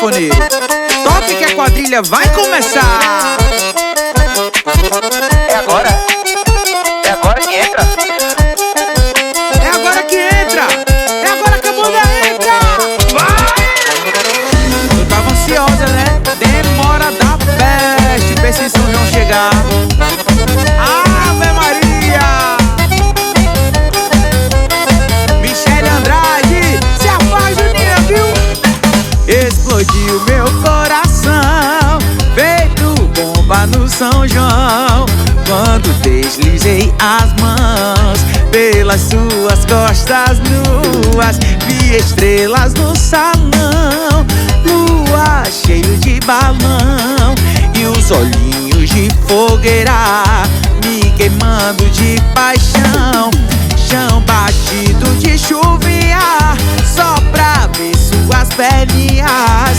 sanfoneiro. Toque que a quadrilha vai começar. É agora? É agora que entra? É agora que entra. É agora que a banda entra. Vai! Eu tava ansiosa, né? Demora da peste pra esse São João chegar. Ave Maria! Michele Andrade, se afaz, Juninha, viu? Explodiu meu coração, feito bomba no São João, quando deslizei as mãos pelas suas costas nuas. Vi estrelas no salão, lua cheio de balão e os olhinhos de fogueira me queimando de paixão. Chão batido de chuvinha, só pra ver suas perninhas,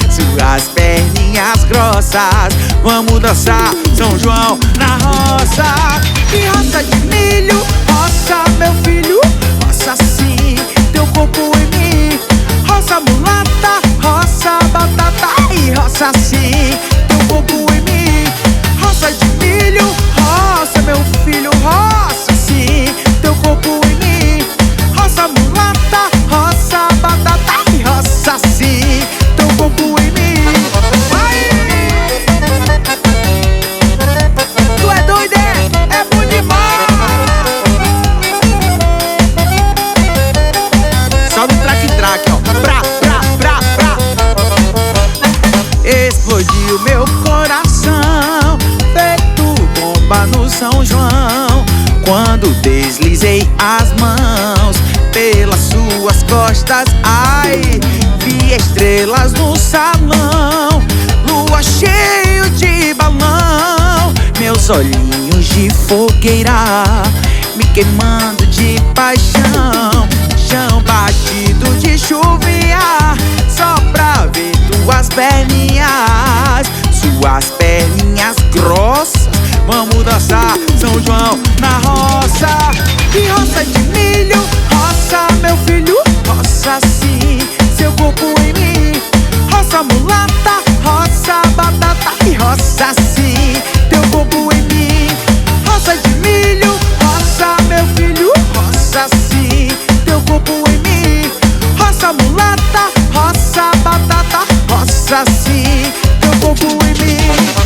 suas perninhas grossas. Vamos dançar São João na roça. Que roça de milho, roça meu filho, roça sim teu corpo em mim. Roça mulata, roça batata e roça sim teu corpo em mim. Roça de milho, roça meu filho, roça sim teu corpo em mim. Roça mulata, roça batata e roça sim teu corpo em mim. Vai! Tu é doido, é bom demais. Sobe o traque, ó. Pra. Explodiu meu coração, feito bomba no São João, quando deslizei as mãos pelas suas costas. Ai, vi estrelas no salão, lua cheio de balão, meus olhinhos de fogueira me queimando de paixão. Chão batido de chuvinha, só pra ver tuas perninhas, suas perninhas grossas. Vamos dançar São João na roça. Que roça de milho, roça meu filho, roça sim seu corpo em mim. Roça mulata, roça batata e roça sim teu corpo em mim. Roça de milho, roça meu filho, roça sim teu corpo em mim. Roça mulata, roça batata, roça sim teu corpo em mim.